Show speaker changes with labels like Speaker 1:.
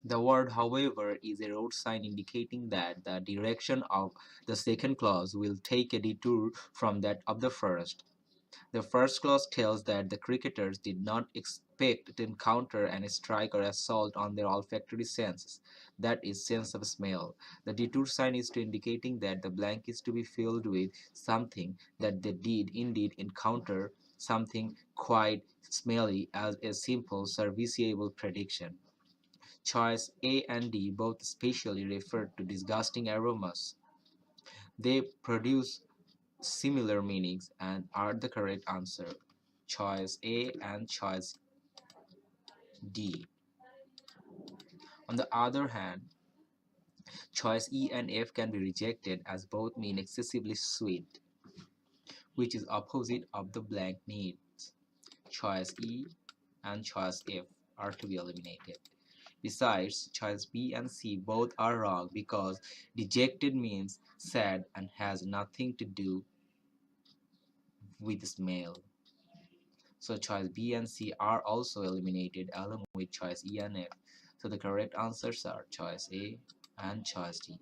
Speaker 1: The word however is a road sign indicating that the direction of the second clause will take a detour from that of the first. The first clause tells that the cricketers did not expect to encounter an strike or assault on their olfactory senses, that is, sense of smell. The detour sign is to indicating that the blank is to be filled with something that they did indeed encounter, something quite smelly, as a simple serviceable prediction. Choice A and D both specially refer to disgusting aromas. They produce similar meanings and are the correct answer. Choice A and choice D. On the other hand, choice E and F can be rejected as both mean excessively sweet, which is opposite of the blank needs. Choice E and choice F are to be eliminated. Besides, choice B and C both are wrong because dejected means sad and has nothing to do with smell. So choice B and C are also eliminated along with choice E and F. So the correct answers are choice A and choice D.